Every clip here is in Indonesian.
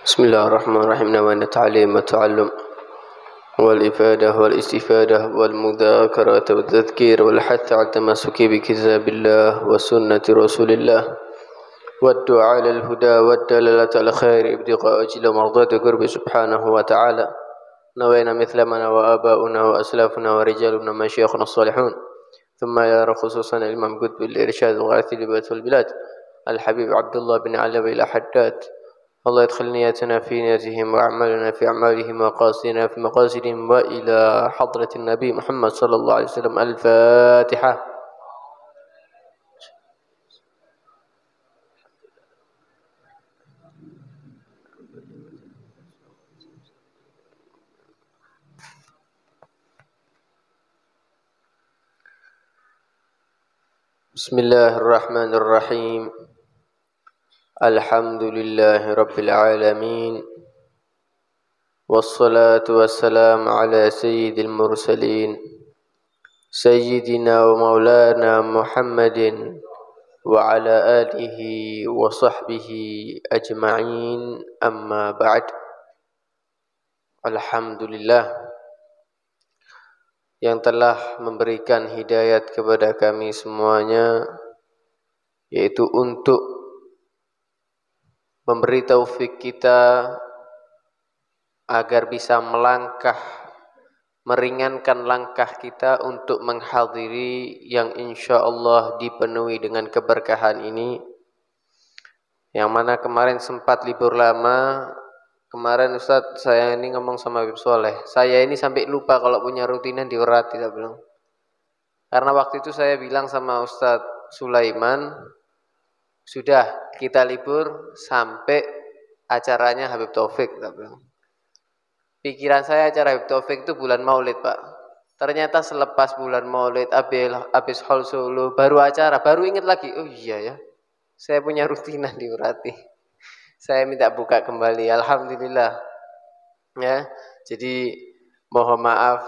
بسم الله الرحمن الرحيم. نوينا التعليم والتعلم والإفادة والاستفادة والمذاكرة والتذكير والحث على التمسك بكتاب الله وسنة رسول الله والدعاء على الهدى والدلالة على الخير ابتغاء أجل مرضات قرب سبحانه وتعالى. نوينا مثل ما نوى آباؤنا وأسلافنا ورجالنا مشايخنا الصالحون، ثم يرى خصوصا الإمام قطب الإرشاد الغاثي لبيت البلاد الحبيب عبد الله بن علوي الحداد. الله يدخل نياتنا في نياتهم وأعمالنا في أعمالهم وقاصدنا في مقاصدهم وإلى حضرة النبي محمد صلى الله عليه وسلم. الفاتحة. بسم الله الرحمن الرحيم. الحمد لله رب العالمين، والصلاة والسلام على سيد المرسلين سيدنا ومولانا محمد وعلى آله وصحبه أجمعين. أما بعد. Alhamdulillah yang telah memberikan hidayat kepada kami semuanya, yaitu untuk memberi taufik kita agar bisa melangkah, meringankan langkah kita untuk menghadiri yang insya Allah dipenuhi dengan keberkahan ini, yang mana kemarin sempat libur lama. Kemarin Ustadz saya ini ngomong sama Habib Soleh, saya ini sampai lupa kalau punya rutinan di Urat, tidak bilang. Karena waktu itu saya bilang sama Ustadz Sulaiman, sudah kita libur sampai acaranya Habib Taufik, tidak bilang. Pikiran saya acara Habib Taufik itu bulan Maulid, Pak. Ternyata selepas bulan Maulid, habis Hol Solo, baru acara, baru ingat lagi, oh iya ya, saya punya rutinan di Urati. Saya minta buka kembali. Alhamdulillah. Ya, jadi mohon maaf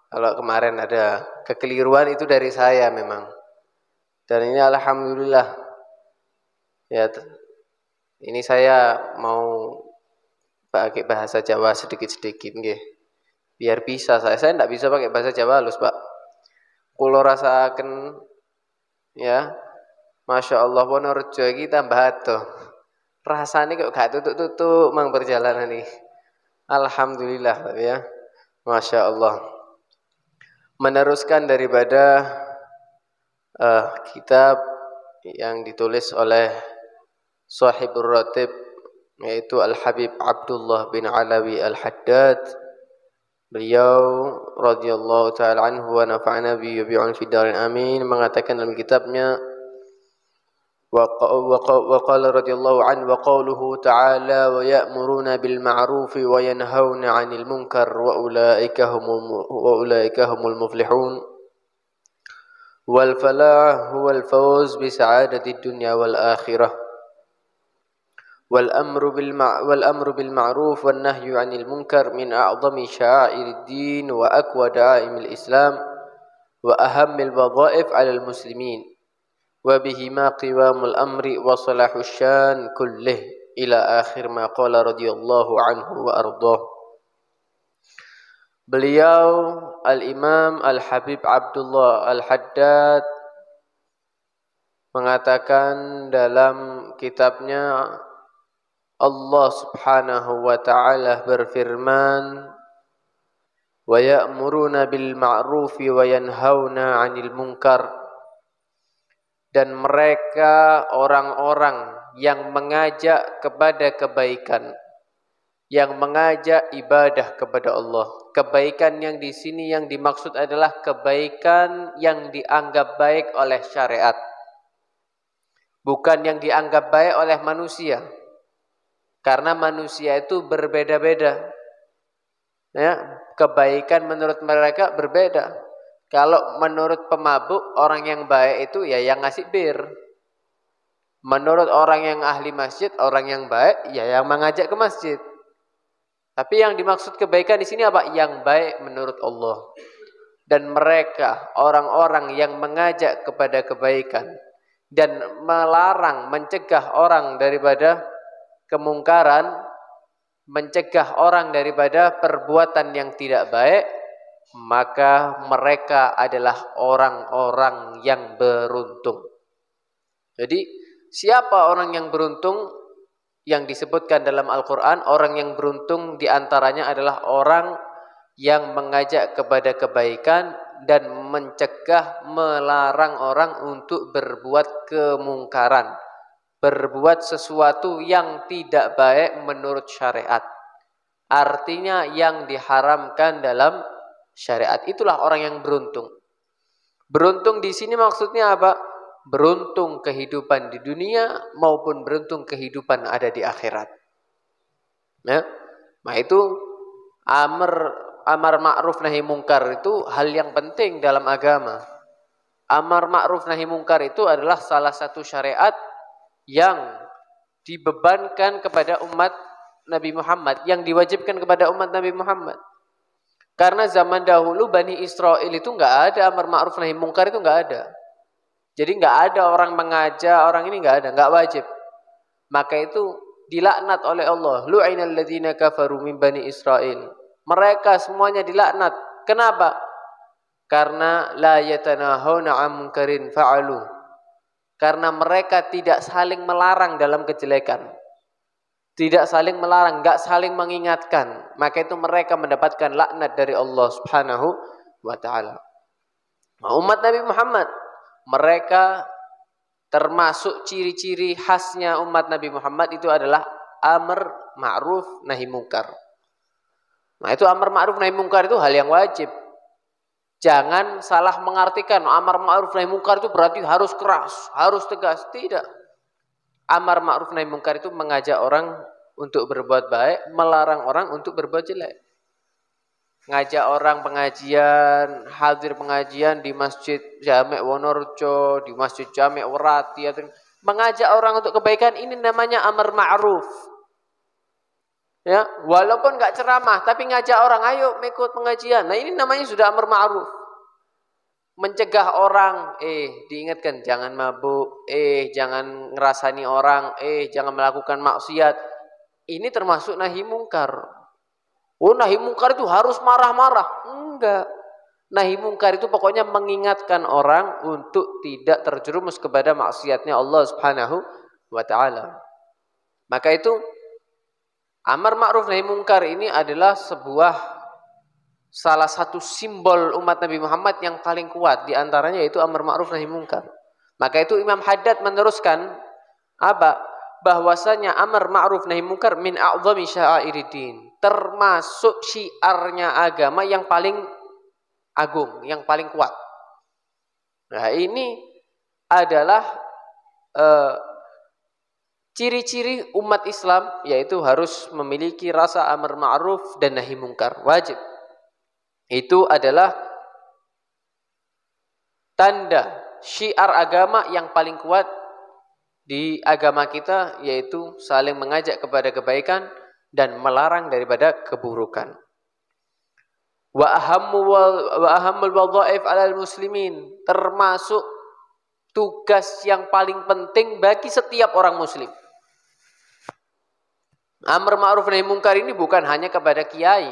kalau kemarin ada kekeliruan, itu dari saya memang. Dan ini alhamdulillah. Ya, ini saya mau pakai bahasa Jawa sedikit-sedikit nggih. Biar bisa saya enggak bisa pakai bahasa Jawa halus, Pak. Kula rasaken ya, Masya Allah Wonorejo iki tambah adoh. Rasanya kok gak tutuk-tutuk mang perjalanan nih. Alhamdulillah ya. Masya Allah. Meneruskan daripada kitab yang ditulis oleh Sahibur Ratib, yaitu Al-Habib Abdullah bin Alawi Al-Haddad. Beliau radhiyallahu ta'ala anhu wa nafa'ana bi fi darin amin, mengatakan dalam kitabnya وقال رضي الله عنه وقوله تعالى ويأمرون بالمعروف وينهون عن المنكر وأولئك هم المفلحون والفلاح هو الفوز بسعادة الدنيا والآخرة والأمر بالمعروف والنهي عن المنكر من أعظم شعائر الدين وأقوى دعائم الإسلام وأهم الوظائف على المسلمين وبهما قوام الأمر وصلاح الشان كله إلى آخر ما قال رضي الله عنه وأرضاه. Beliau Al-Imam Al-Habib Abdullah Al-Haddad mengatakan dalam kitabnya, Allah subhanahu wa ta'ala berfirman, wa ya'muruna bil ma'rufi wa yanhauna 'anil munkar, dan mereka orang-orang yang mengajak kepada kebaikan, yang mengajak ibadah kepada Allah. Kebaikan yang di sini yang dimaksud adalah kebaikan yang dianggap baik oleh syariat, bukan yang dianggap baik oleh manusia. Karena manusia itu berbeda-beda. Ya, kebaikan menurut mereka berbeda. Kalau menurut pemabuk, orang yang baik itu ya yang ngasih bir. Menurut orang yang ahli masjid, orang yang baik ya yang mengajak ke masjid. Tapi yang dimaksud kebaikan di sini apa? Yang baik menurut Allah. Dan mereka orang-orang yang mengajak kepada kebaikan dan melarang, mencegah orang daripada kemungkaran, mencegah orang daripada perbuatan yang tidak baik, maka mereka adalah orang-orang yang beruntung. Jadi siapa orang yang beruntung yang disebutkan dalam Al-Quran? Orang yang beruntung diantaranya adalah orang yang mengajak kepada kebaikan dan mencegah, melarang orang untuk berbuat kemungkaran, berbuat sesuatu yang tidak baik menurut syariat. Artinya yang diharamkan dalam syariat. Itulah orang yang beruntung. Beruntung di sini maksudnya apa? Beruntung kehidupan di dunia maupun beruntung kehidupan ada di akhirat. Ya. Nah itu amar ma'ruf nahi mungkar itu hal yang penting dalam agama. Amar ma'ruf nahi mungkar itu adalah salah satu syariat yang dibebankan kepada umat Nabi Muhammad, yang diwajibkan kepada umat Nabi Muhammad. Karena zaman dahulu Bani Israel itu nggak ada amar ma'ruf nahi mungkar, itu nggak ada. Jadi nggak ada orang mengajak, orang ini nggak ada, nggak wajib. Maka itu dilaknat oleh Allah. Lu'inal ladzina kafaru min Bani Israel. Mereka semuanya dilaknat. Kenapa? Karena la yatanahuna 'an munkarin fa'alu. Karena mereka tidak saling melarang dalam kejelekan. Tidak saling melarang, enggak saling mengingatkan. Maka itu mereka mendapatkan laknat dari Allah Subhanahu wa taala. Umat Nabi Muhammad, mereka termasuk ciri-ciri khasnya umat Nabi Muhammad itu adalah amar ma'ruf nahi mungkar. Nah, itu amar ma'ruf nahi mungkar itu hal yang wajib. Jangan salah mengartikan amar ma'ruf nahi mungkar itu berarti harus keras, harus tegas. Tidak. Amar ma'ruf nahi mungkar itu mengajak orang untuk berbuat baik, melarang orang untuk berbuat jelek. Ngajak orang pengajian, hadir pengajian di Masjid Jami' Wonorejo, di Masjid Jami' Werati, mengajak orang untuk kebaikan, ini namanya amar ma'ruf. Ya, walaupun enggak ceramah tapi ngajak orang, ayo ikut pengajian. Nah, ini namanya sudah amar ma'ruf. Mencegah orang, diingatkan jangan mabuk, jangan ngerasani orang, jangan melakukan maksiat. Ini termasuk nahi mungkar. Oh, nahi mungkar itu harus marah-marah. Enggak. Nahi mungkar itu pokoknya mengingatkan orang untuk tidak terjerumus kepada maksiatnya Allah Subhanahu wa taala. Maka itu amar ma'ruf nahi mungkar ini adalah salah satu simbol umat Nabi Muhammad yang paling kuat, di antaranya yaitu amar ma'ruf nahi mungkar. Maka itu Imam Haddad meneruskan bahwasanya amar ma'ruf nahi mungkar min a'zami sya'airidin, termasuk syiarnya agama yang paling agung, yang paling kuat. Nah, ini adalah ciri-ciri umat Islam, yaitu harus memiliki rasa amar ma'ruf dan nahi mungkar, wajib. Itu adalah tanda syiar agama yang paling kuat di agama kita, yaitu saling mengajak kepada kebaikan dan melarang daripada keburukan. Wa ahammul wadhaif 'alal muslimin, termasuk tugas yang paling penting bagi setiap orang muslim. Amar ma'ruf nahi mungkar ini bukan hanya kepada kiai.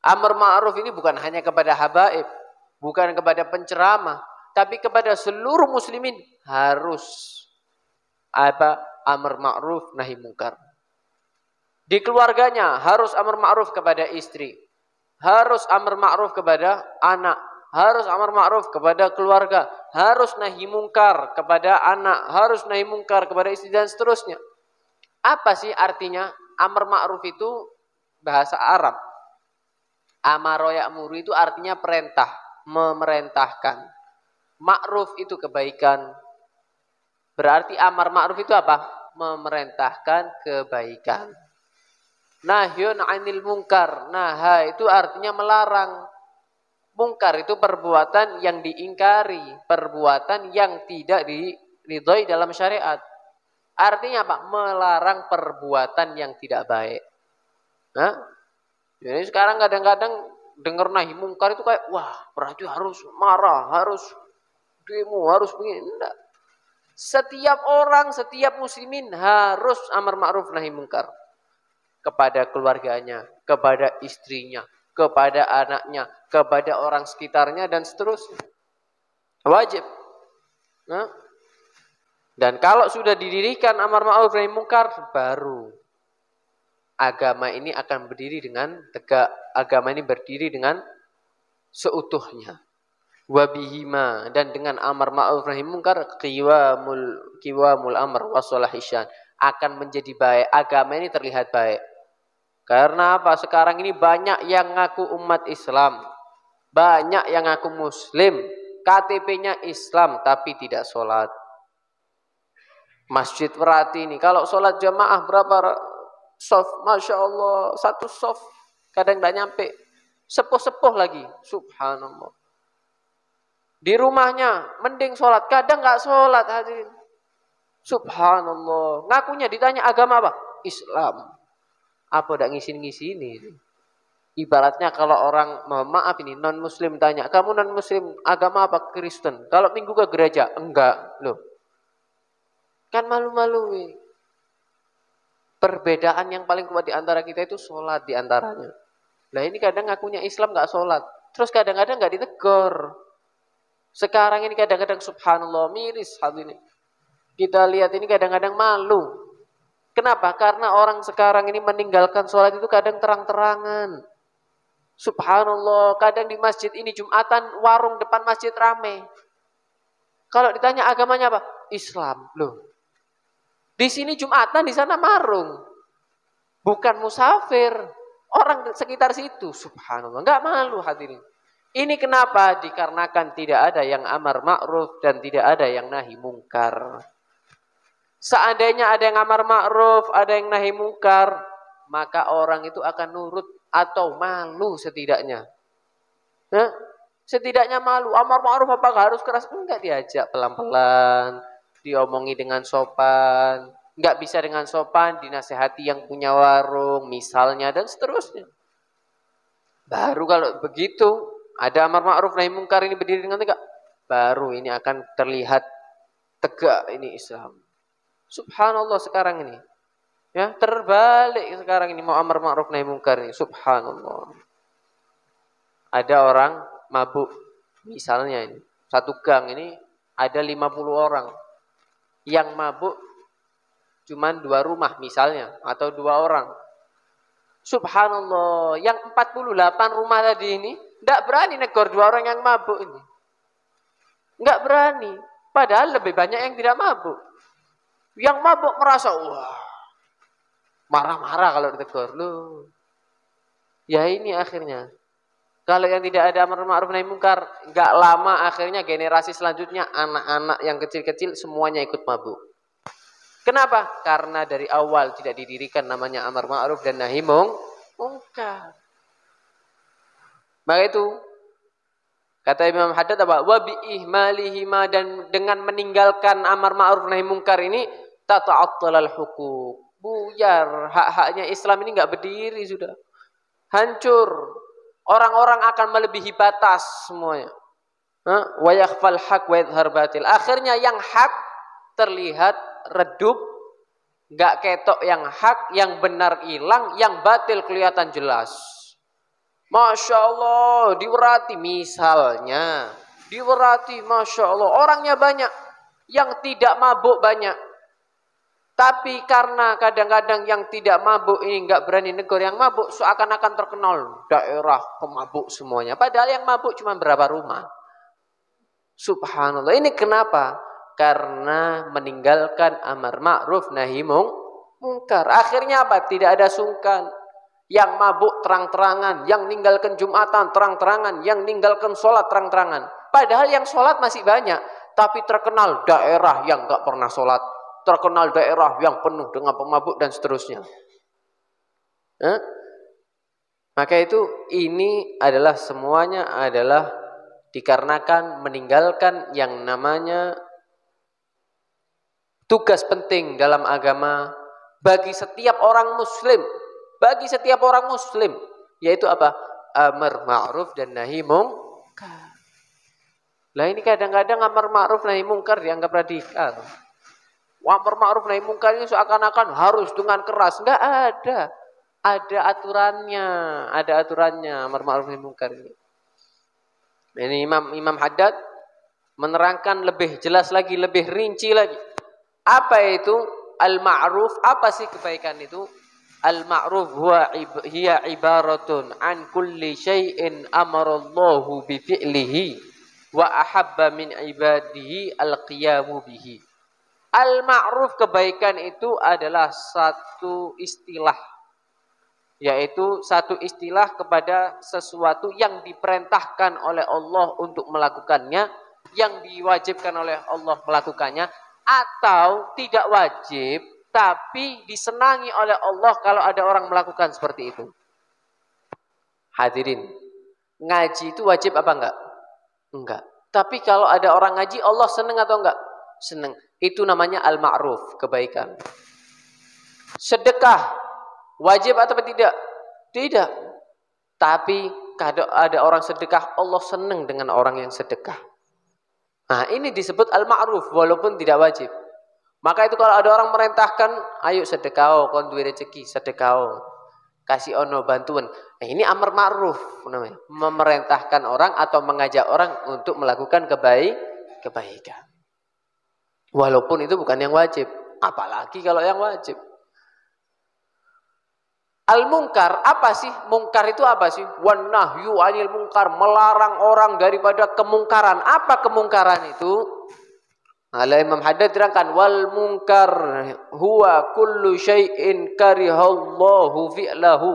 Amar ma'ruf ini bukan hanya kepada habaib, bukan kepada penceramah, tapi kepada seluruh muslimin harus amar ma'ruf nahi mungkar. Di keluarganya harus amar ma'ruf kepada istri, harus amar ma'ruf kepada anak, harus amar ma'ruf kepada keluarga, harus nahi mungkar kepada anak, harus nahi mungkar kepada istri dan seterusnya. Apa sih artinya? Amar ma'ruf itu bahasa Arab. Amaro ya'muru itu artinya perintah, memerintahkan. Ma'ruf itu kebaikan. Berarti amar ma'ruf itu apa? Memerintahkan kebaikan. Nahyun 'anil munkar. Nah, itu artinya melarang. Mungkar itu perbuatan yang diingkari, perbuatan yang tidak diridhoi dalam syariat. Artinya apa? Melarang perbuatan yang tidak baik. Nah, jadi sekarang kadang-kadang dengar nahi mungkar itu kayak, wah berarti harus marah, harus demo, harus begini. Enggak. Setiap orang, setiap muslimin harus amar ma'ruf nahi mungkar. kepada keluarganya, kepada istrinya, kepada anaknya, kepada orang sekitarnya dan seterusnya. Wajib. Nah, dan kalau sudah didirikan amar ma'ruf nahi munkar, baru agama ini akan berdiri dengan tegak. Agama ini berdiri dengan seutuhnya. Wabihima, dan dengan amar ma'ruf nahi munkar qiwamul amr wasolahisyan, akan menjadi baik. Agama ini terlihat baik. Karena apa? Sekarang ini banyak yang ngaku umat Islam, banyak yang ngaku muslim, KTP-nya Islam tapi tidak sholat. Masjid Perhati ini kalau sholat jamaah berapa soft, masya Allah, satu soft kadang tidak nyampe, sepuh-sepuh lagi, subhanallah. Di rumahnya mending sholat, kadang nggak sholat, hadirin. Subhanallah. Ngakunya ditanya agama apa? Islam. Apa udah ngisi-ngisi ini? Ibaratnya kalau orang, mohon maaf ini, non muslim tanya, kamu non muslim agama apa? Kristen. Kalau minggu ke gereja? Enggak. Loh. Kan malu-malu. Perbedaan yang paling kuat di antara kita itu sholat di antaranya. Nah ini kadang ngakunya Islam nggak sholat. Terus kadang-kadang nggak ditegur. Sekarang ini kadang-kadang subhanallah miris hal ini. Kita lihat ini kadang-kadang malu. Kenapa? Karena orang sekarang ini meninggalkan sholat itu kadang terang-terangan. Subhanallah, kadang di masjid ini Jumatan, warung depan masjid rame. Kalau ditanya agamanya apa? Islam. Loh. Di sini Jumatan, di sana marung. Bukan musafir. Orang sekitar situ. Subhanallah, enggak malu hadirin. Ini kenapa? Dikarenakan tidak ada yang amar ma'ruf dan tidak ada yang nahi mungkar. Seandainya ada yang amar ma'ruf, ada yang nahi mungkar, maka orang itu akan nurut atau malu setidaknya. Nah, setidaknya malu. Amar ma'ruf apakah harus keras? Enggak, diajak pelan-pelan, diomongi dengan sopan. Enggak bisa dengan sopan, dinasehati yang punya warung, misalnya, dan seterusnya. Baru kalau begitu, ada amar ma'ruf nahi mungkar ini berdiri dengan tegak, baru ini akan terlihat tegak ini Islam. Subhanallah sekarang ini. Ya, terbalik sekarang ini mau amar ma'ruf nahi mungkar ini. Subhanallah. Ada orang mabuk. Misalnya ini, satu gang ini ada 50 orang. Yang mabuk cuman 2 rumah misalnya atau 2 orang. Subhanallah, yang 48 rumah tadi ini enggak berani negor 2 orang yang mabuk ini. Enggak berani. Padahal lebih banyak yang tidak mabuk. Yang mabuk merasa, wah, marah-marah kalau ditegur. Loh. Ya ini akhirnya. Kalau yang tidak ada amar ma'ruf nahi mungkar, enggak lama akhirnya generasi selanjutnya, anak-anak yang kecil-kecil semuanya ikut mabuk. Kenapa? Karena dari awal tidak didirikan namanya amar ma'ruf dan nahi mungkar. Maka itu, kata Imam Haddad apa? Wa bi ihmalihima, dan dengan meninggalkan amar ma'ruf nahi mungkar ini tata'attalal huquq. Buyar hak-haknya Islam ini enggak berdiri sudah. Hancur. Orang-orang akan melebihi batas semuanya. Wa yakhfal haq wa yadhhar batil. Akhirnya yang hak terlihat redup, enggak ketok yang hak, yang benar hilang, yang batil kelihatan jelas. Masya Allah, diwerati misalnya, diwerati, Masya Allah, orangnya banyak, yang tidak mabuk banyak. Tapi karena kadang-kadang yang tidak mabuk ini enggak berani negur yang mabuk, seakan-akan terkenal daerah pemabuk semuanya. Padahal yang mabuk cuma berapa rumah. Subhanallah, ini kenapa? Karena meninggalkan amar ma'ruf nahi mungkar. Akhirnya apa? Tidak ada sungkan. Yang mabuk terang-terangan, yang ninggalkan Jumatan terang-terangan, yang ninggalkan sholat terang-terangan. Padahal yang sholat masih banyak, tapi terkenal daerah yang enggak pernah sholat, terkenal daerah yang penuh dengan pemabuk dan seterusnya. Maka itu ini adalah semuanya adalah dikarenakan meninggalkan yang namanya tugas penting dalam agama bagi setiap orang muslim. Bagi setiap orang muslim, yaitu apa? Amar ma'ruf dan nahi mungkar. Lah ini kadang-kadang amar ma'ruf nahi mungkar dianggap radikal. Amar ma'ruf nahi mungkar ini seakan-akan harus dengan keras. Enggak ada. Ada aturannya amar ma'ruf nahi munkar ini. Ini Imam Haddad menerangkan lebih jelas lagi, lebih rinci lagi. Apa itu al-ma'ruf? Apa sih kebaikan itu? Al-ma'ruf hiya ibaratun an kulli syai'in amarallahu bi fi'lihi wa ahabba min ibadihi al-qiyamu bihi. Al-ma'ruf kebaikan itu adalah satu istilah, yaitu satu istilah kepada sesuatu yang diperintahkan oleh Allah untuk melakukannya, yang diwajibkan oleh Allah melakukannya, atau tidak wajib tapi disenangi oleh Allah kalau ada orang melakukan seperti itu. Hadirin, ngaji itu wajib apa enggak? Enggak. Tapi kalau ada orang ngaji, Allah senang atau enggak? Senang. Itu namanya al-ma'ruf, kebaikan. Sedekah wajib atau tidak? Tidak. Tapi kalau ada orang sedekah, Allah senang dengan orang yang sedekah. Nah, ini disebut al-ma'ruf walaupun tidak wajib. Maka itu kalau ada orang merintahkan, ayo sedekah, kon duwe rezeki, sedekah, kasih ono bantuan. Nah, ini amar ma'ruf namanya. Memerintahkan orang atau mengajak orang untuk melakukan kebaikan. Walaupun itu bukan yang wajib, apalagi kalau yang wajib. Al-munkar, apa sih? Munkar itu apa sih? Wan nahyu 'anil munkar, melarang orang daripada kemungkaran. Apa kemungkaran itu? Imam Haddad terangkan, wal munkar huwa kullu syai'in karihallahu fi'lahu,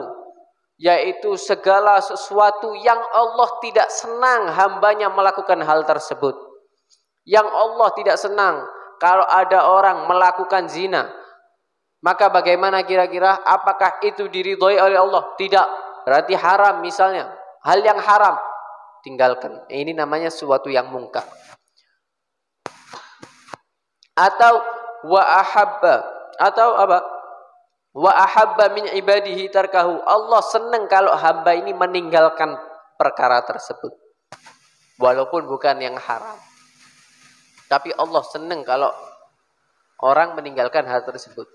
yaitu segala sesuatu yang Allah tidak senang hambanya melakukan hal tersebut. Yang Allah tidak senang kalau ada orang melakukan zina, maka bagaimana kira-kira? Apakah itu diridhoi oleh Allah? Tidak. Berarti haram misalnya. Hal yang haram, tinggalkan. Ini namanya sesuatu yang mungkar. Atau wa ahabba, atau apa? Wa ahabba min ibadihi tarkahu. Allah senang kalau hamba ini meninggalkan perkara tersebut. Walaupun bukan yang haram. Tapi Allah senang kalau orang meninggalkan hal tersebut.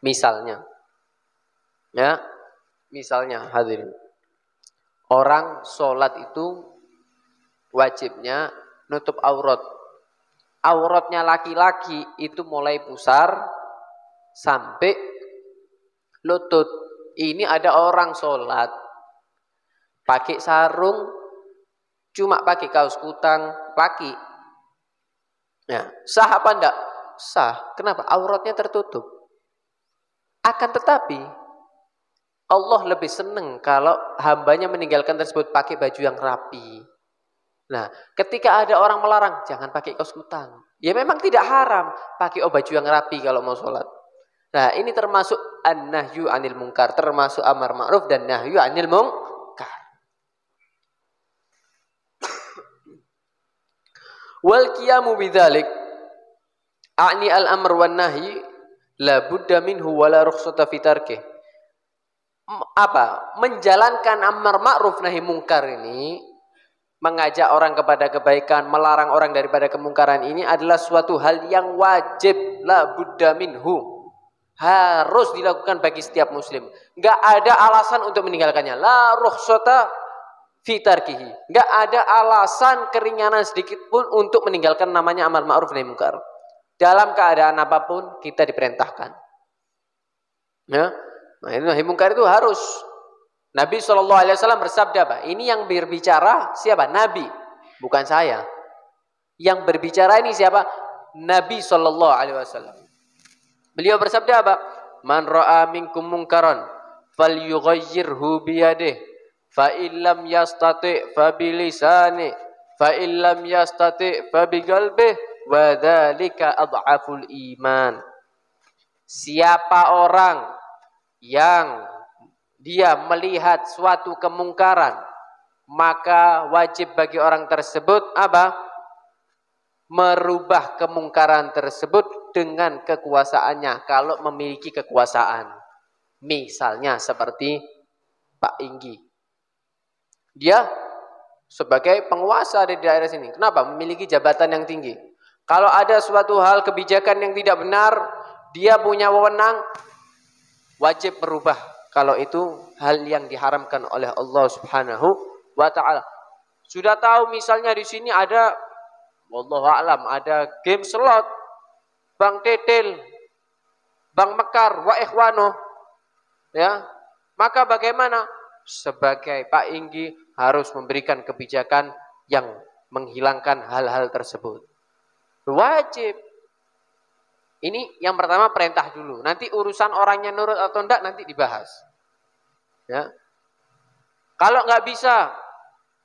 Misalnya, hadirin, orang sholat itu wajibnya nutup aurat. Auratnya laki-laki itu mulai pusar sampai lutut. Ini ada orang sholat pakai sarung, cuma pakai kaos kutang laki. Ya, sah apa enggak? Sah. Kenapa? Auratnya tertutup. Akan tetapi Allah lebih senang kalau hambanya meninggalkan tersebut pakai baju yang rapi. Nah, ketika ada orang melarang, jangan pakai kaos kutang. Ya memang tidak haram pakai baju yang rapi kalau mau sholat. Nah, ini termasuk an-nahyu 'anil munkar, termasuk amar ma'ruf dan nahyu 'anil munkar. Wal qiyamu bidzalik a'ni al-amr wan nahyi la budda minhu wa la rukhsata fi tarkih. Apa? Menjalankan amar ma'ruf nahi munkar ini, mengajak orang kepada kebaikan, melarang orang daripada kemungkaran ini adalah suatu hal yang wajib, la budda minhu. Harus dilakukan bagi setiap muslim. Enggak ada alasan untuk meninggalkannya. La rukhsata fi tarkihi. Enggak ada alasan keringanan sedikit pun untuk meninggalkan namanya amar ma'ruf nahi munkar. Dalam keadaan apapun kita diperintahkan. Ya, nah ini nahi munkar itu harus. Nabi SAW bersabda apa? Ini yang berbicara siapa? Nabi, bukan saya. Yang berbicara ini siapa? Nabi SAW. Beliau bersabda apa? Man ra'a minkum munkaran falyughayyirhu biyadihi fa illam yastati' fa bilisani fa illam yastati' fa biqalbihi wa dzalika adhaful iman. Siapa orang yang dia melihat suatu kemungkaran, maka wajib bagi orang tersebut apa? Merubah kemungkaran tersebut dengan kekuasaannya, kalau memiliki kekuasaan. Misalnya seperti Pak Inggi, dia sebagai penguasa di daerah sini. Kenapa? Memiliki jabatan yang tinggi. Kalau ada suatu hal kebijakan yang tidak benar, dia punya wewenang wajib berubah kalau itu hal yang diharamkan oleh Allah Subhanahu wa taala. Sudah tahu misalnya di sini ada wallahu a'lam ada game slot, Bang Tetel, Bang Mekar, wa ikhwano, ya. Maka bagaimana? Sebagai Pak Inggi harus memberikan kebijakan yang menghilangkan hal-hal tersebut. Wajib. Ini yang pertama perintah dulu. Nanti urusan orangnya nurut atau enggak nanti dibahas. Ya. Kalau nggak bisa,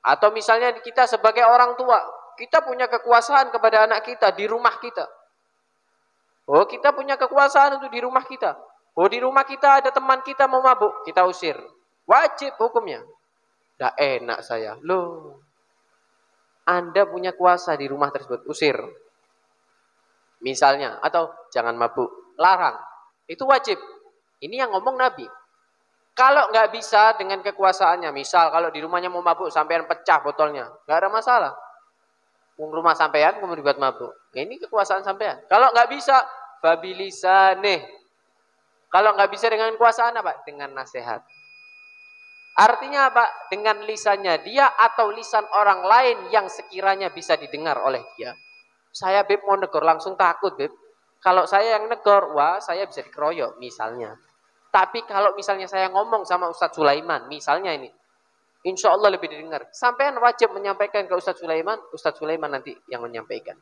atau misalnya kita sebagai orang tua, kita punya kekuasaan kepada anak kita di rumah kita. Oh, kita punya kekuasaan untuk di rumah kita. Oh, di rumah kita ada teman kita mau mabuk, kita usir. Wajib hukumnya. Nggak enak saya. Loh, Anda punya kuasa di rumah tersebut, usir. Misalnya, atau jangan mabuk, larang. Itu wajib. Ini yang ngomong Nabi. Kalau nggak bisa dengan kekuasaannya, misal kalau di rumahnya mau mabuk, sampean pecah botolnya, nggak ada masalah. Rumah sampean kemudian dibuat mabuk. Ini kekuasaan sampean. Kalau nggak bisa, babilisanih. Kalau nggak bisa dengan kekuasaan apa? Dengan nasihat. Artinya apa? Dengan lisannya dia atau lisan orang lain yang sekiranya bisa didengar oleh dia. Saya Beb mau negor langsung takut Beb. Kalau saya yang negor, wah saya bisa dikeroyok misalnya. Tapi kalau misalnya saya ngomong sama Ustadz Sulaiman, misalnya ini, insya Allah lebih didengar. Sampean wajib menyampaikan ke Ustadz Sulaiman nanti yang menyampaikan.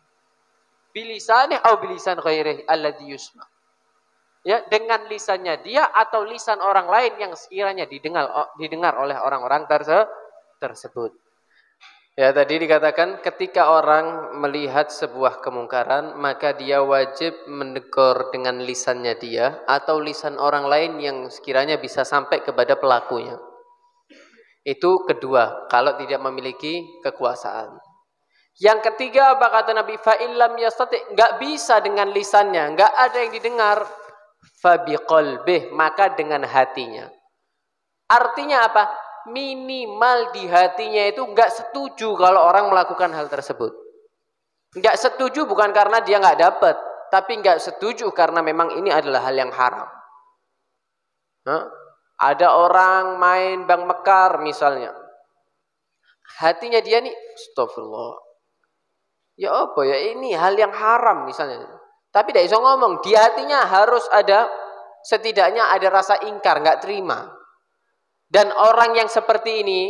Bilisani atau bilisan ghairihi alladhi yusma. Ya, dengan lisannya dia atau lisan orang lain yang sekiranya didengar oleh orang-orang tersebut. Ya, tadi dikatakan ketika orang melihat sebuah kemungkaran, maka dia wajib menegur dengan lisannya dia atau lisan orang lain yang sekiranya bisa sampai kepada pelakunya. Itu kedua, kalau tidak memiliki kekuasaan. Yang ketiga, apa kata Nabi? Fa illam yastati, enggak bisa dengan lisannya, enggak ada yang didengar. Fa biqalbih, maka dengan hatinya. Artinya apa? Minimal di hatinya itu enggak setuju kalau orang melakukan hal tersebut. Enggak setuju bukan karena dia enggak dapat, tapi enggak setuju karena memang ini adalah hal yang haram. Ada orang main Bang Mekar misalnya. Hatinya dia nih, astagfirullah. Ya apa ya, ini hal yang haram misalnya. Tapi tidak bisa ngomong, di hatinya harus ada, setidaknya ada rasa ingkar, enggak terima. Dan orang yang seperti ini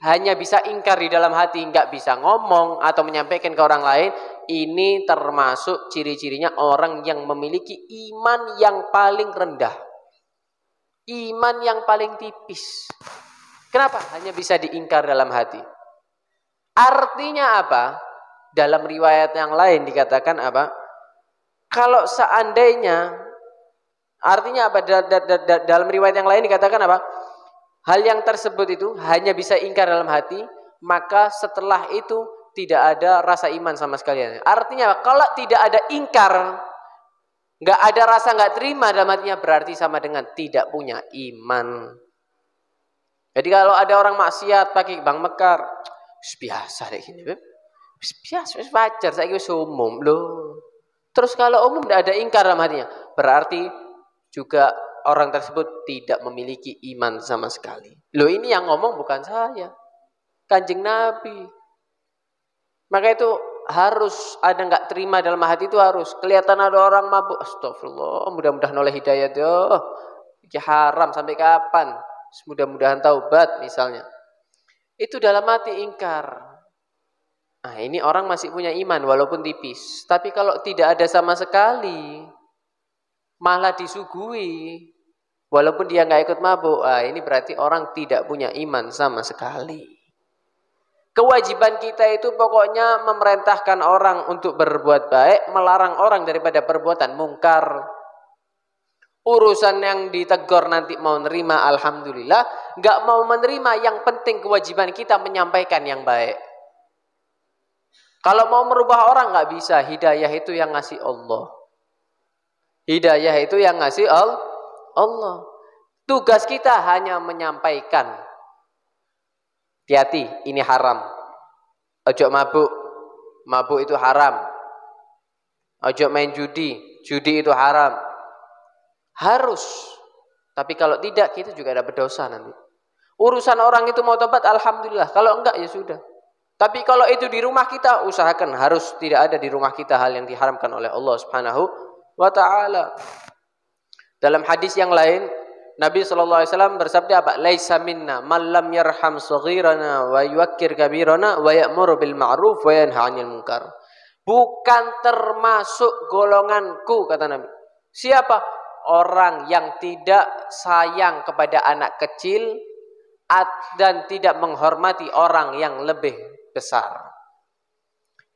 hanya bisa ingkar di dalam hati, enggak bisa ngomong atau menyampaikan ke orang lain. Ini termasuk ciri-cirinya orang yang memiliki iman yang paling rendah. Iman yang paling tipis. Kenapa? Hanya bisa diingkar dalam hati. Artinya apa? Dalam riwayat yang lain dikatakan apa? Kalau seandainya, artinya apa? Dalam riwayat yang lain dikatakan apa? Hal yang tersebut itu hanya bisa ingkar dalam hati, maka setelah itu tidak ada rasa iman sama sekali. Artinya kalau tidak ada ingkar, nggak ada rasa nggak terima dalam hatinya, berarti sama dengan tidak punya iman. Jadi kalau ada orang maksiat pakai Bang Mekar, biasa deh gini, biasa, wajar, saya kira umum loh. Terus kalau umum tidak ada ingkar dalam hatinya, berarti juga orang tersebut tidak memiliki iman sama sekali. Loh, ini yang ngomong bukan saya, Kanjeng Nabi. Maka itu harus ada nggak terima dalam hati, itu harus kelihatan ada orang mabuk, astagfirullah, mudah-mudahan oleh hidayah tuh, ini haram sampai kapan? Mudah-mudahan taubat misalnya. Itu dalam hati ingkar. Nah, ini orang masih punya iman walaupun tipis. Tapi kalau tidak ada sama sekali, malah disuguhi, walaupun dia nggak ikut mabuk, ini berarti orang tidak punya iman sama sekali. Kewajiban kita itu pokoknya memerintahkan orang untuk berbuat baik, melarang orang daripada perbuatan mungkar. Urusan yang ditegur nanti mau nerima, alhamdulillah. Nggak mau menerima, yang penting kewajiban kita menyampaikan yang baik. Kalau mau merubah orang nggak bisa, hidayah itu yang ngasih Allah. Hidayah itu yang ngasih Allah. Tugas kita hanya menyampaikan. Hati-hati, ini haram. Ojo mabuk, mabuk itu haram. Ojo main judi, judi itu haram. Harus. Tapi kalau tidak, kita juga ada berdosa nanti. Urusan orang itu mau tobat, alhamdulillah. Kalau enggak, ya sudah. Tapi kalau itu di rumah kita, usahakan harus tidak ada di rumah kita hal yang diharamkan oleh Allah Subhanahu wa ta'ala. Dalam hadis yang lain, Nabi SAW bersabda apa? Laisa minna man lam yarham saghirana wa yuwakkir kabirana wa ya'muru bil ma'ruf wa yanha 'anil munkar. Bukan termasuk golonganku, kata Nabi. Siapa? Orang yang tidak sayang kepada anak kecil dan tidak menghormati orang yang lebih besar.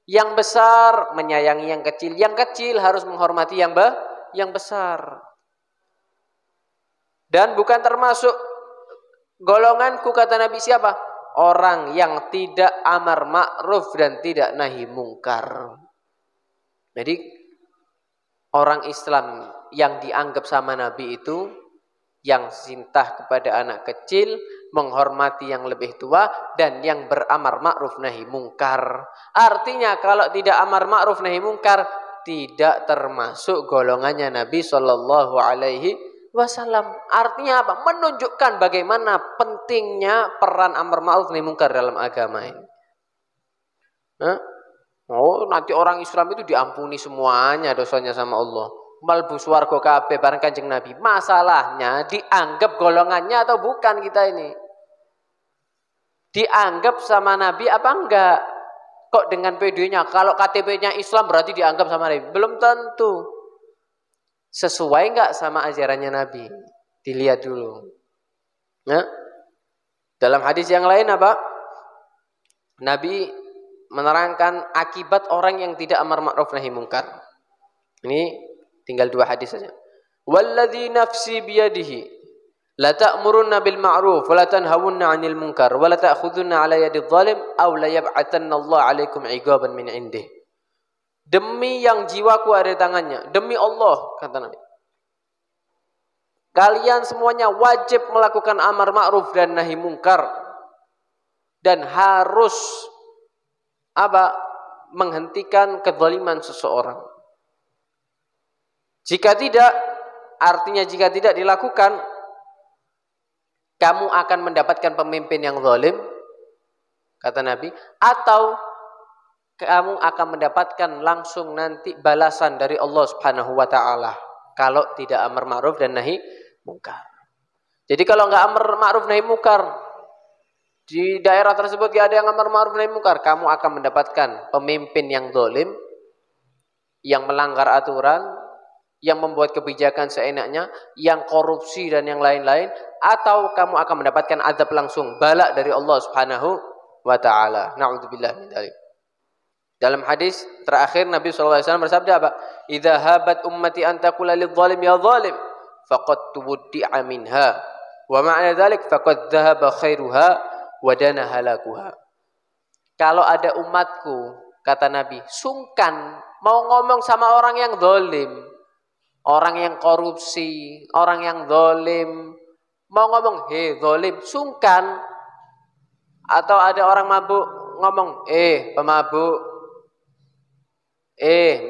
Yang besar menyayangi yang kecil, yang kecil harus menghormati yang besar. Dan bukan termasuk golonganku, kata Nabi, siapa? Orang yang tidak amar ma'ruf dan tidak nahi mungkar. Jadi orang Islam yang dianggap sama Nabi itu yang cinta kepada anak kecil, menghormati yang lebih tua, dan yang beramar ma'ruf nahi mungkar. Artinya kalau tidak amar ma'ruf nahi mungkar, tidak termasuk golongannya Nabi Shallallahu Alaihi Wasallam. Artinya apa? Menunjukkan bagaimana pentingnya peran amar ma'ruf nahi mungkar dalam agama ini. Oh, nanti orang Islam itu diampuni semuanya dosanya sama Allah. Malbu swarga kabeh bareng Kanjeng Nabi. Masalahnya dianggap golongannya atau bukan kita ini. Dianggap sama Nabi apa enggak? Kok dengan PD-nya? Kalau KTP-nya Islam berarti dianggap sama Nabi? Belum tentu. Sesuai enggak sama ajarannya Nabi? Dilihat dulu. Ya. Dalam hadis yang lain apa? Nabi menerangkan akibat orang yang tidak amar ma'ruf nahi mungkar. Ini tinggal 2 hadis saja. Walladzi nafsi biyadihi la ta'murunna bil ma'ruf wa la tanhawunna 'anil munkar wa la ta'khudunna 'ala yadidh dhalim aw la yab'atanna Allah 'alaikum 'iqaban min 'indih. Demi yang jiwaku ada di tangannya, demi Allah, kata Nabi, kalian semuanya wajib melakukan amar ma'ruf dan nahi mungkar, dan harus apa? Menghentikan kezaliman seseorang. Jika tidak, artinya jika tidak dilakukan, kamu akan mendapatkan pemimpin yang zalim, kata Nabi, atau kamu akan mendapatkan langsung nanti balasan dari Allah Subhanahu wa ta'ala kalau tidak amar ma'ruf dan nahi mungkar. Jadi kalau enggak amar ma'ruf nahi mungkar, di daerah tersebut tidak ada yang amar ma'ruf nahi mungkar, kamu akan mendapatkan pemimpin yang zalim, yang melanggar aturan, yang membuat kebijakan seenaknya, yang korupsi dan yang lain-lain, atau kamu akan mendapatkan azab langsung, bala dari Allah Subhanahu wa ta'ala. Na'udzubillah min dzalik. Dalam hadis terakhir Nabi SAW bersabda apa? Idza habat ummati an taqula lidh-dhalim ya dhalim faqad tuwdi'a minha wa ma'na dzalik faqad dhahaba khairuha wa dana halakuha. Kalau ada umatku, kata Nabi, sungkan mau ngomong sama orang yang zalim, orang yang korupsi, orang yang zalim, mau ngomong he zalim, sungkan. Atau ada orang mabuk ngomong pemabuk,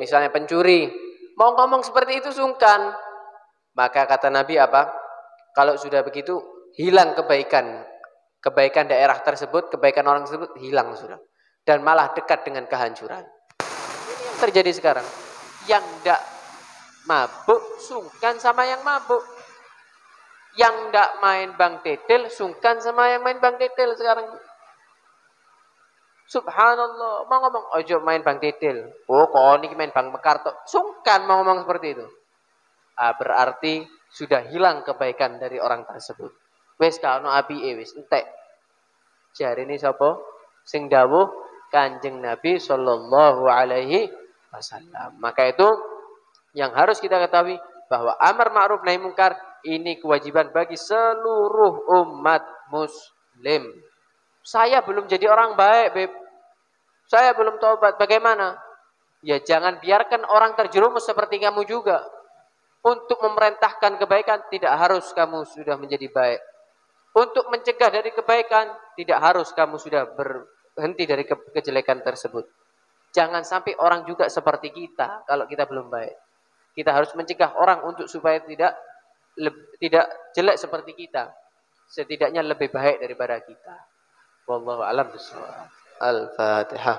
misalnya pencuri, mau ngomong seperti itu sungkan. Maka kata Nabi apa? Kalau sudah begitu, hilang kebaikan daerah tersebut, kebaikan orang tersebut hilang sudah, dan malah dekat dengan kehancuran. Ini yang terjadi sekarang. Yang tidak mabuk sungkan sama yang mabuk, yang tidak main bang tetel sungkan sama yang main bang tetel sekarang. Subhanallah, mau ngomong ojo main bang tetel, oh kok ini main bang mekarto, sungkan mau ngomong seperti itu. Berarti sudah hilang kebaikan dari orang tersebut. Wes kalau apike wis entek. Jarine sapa? Sing dawuh Kanjeng Nabi sallallahu alaihi wasallam. Maka itu yang harus kita ketahui, bahwa amar ma'ruf nahi mungkar ini kewajiban bagi seluruh umat muslim. Saya belum jadi orang baik, Beb. Saya belum taubat. Bagaimana? Ya jangan biarkan orang terjerumus seperti kamu juga. Untuk memerintahkan kebaikan tidak harus kamu sudah menjadi baik. Untuk mencegah dari kebaikan tidak harus kamu sudah berhenti dari kejelekan tersebut. Jangan sampai orang juga seperti kita kalau kita belum baik. Kita harus mencegah orang untuk supaya tidak tidak jelek seperti kita, setidaknya lebih baik daripada kita. Wallahu a'lam bishawab. Al-Fatihah.